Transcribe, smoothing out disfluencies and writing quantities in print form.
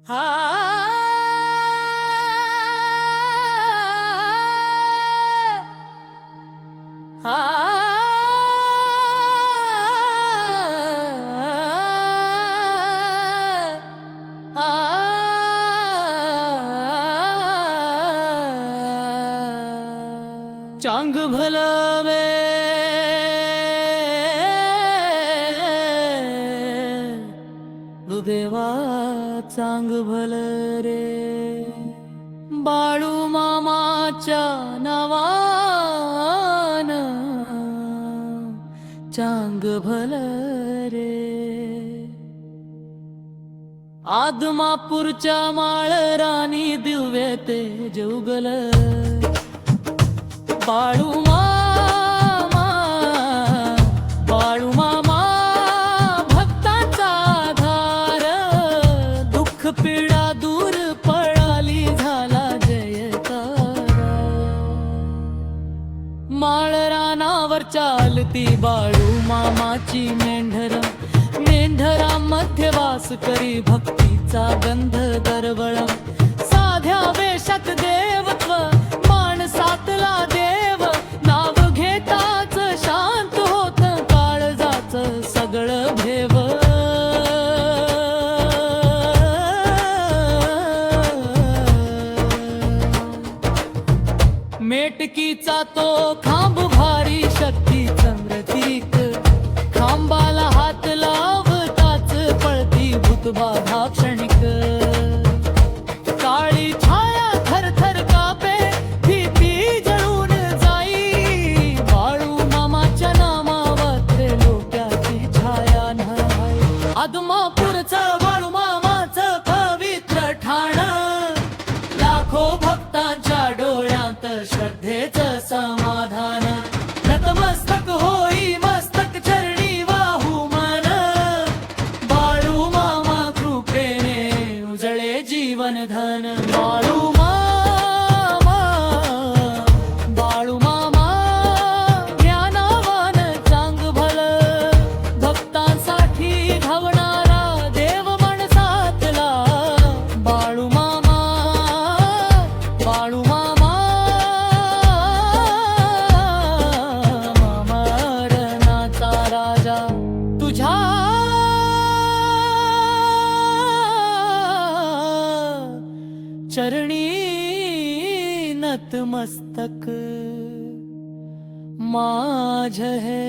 हा हा चांग भला देवा चांग भल रे बाळू मामाच्या नावान चांग भल रे आदमापूरच्या माळरानी दिव्य ते जौगल बाळू मामा बाळू मामा भक्तांचा आधार दुःख पीडा दूर पळाली झाला जयकार माळरानावर चालती बाळू मामाची मेंढर मेंढरामध्ये वास करी भक्तीचा गंध दरवळम साध्या वेशात देवत्व माणसातला देव नाव घेताच शांत होत काळजाच सगळं भेव मेटकीचा तो खांब भारी शक्ती चंद्रतीक खांबाला हात लावताच पळती भूतबाधा क्षणिक काळी छाया थरथर कापे भीती जळून जाई बाळू मामाच्या नामावर लोक्याची छाया नाही आदमापूरचं बाळू मामाचं पवित्र ठाण लाखो भक्तांच्या डोळ्यात श्रद्धेचं समाधान नतमस्तक होई मस्तक चरणी वाहू मन बाळू मामा कृपेने उजळे जीवन धन बाळू मामा बाळू मामा ज्ञानवान चांग भल भक्तांसाठी धावणारा देव माणसातला बाळू मामा बाळू मामा मामरणाचा राजा तुझ्या चरणी नतमस्तक माझ है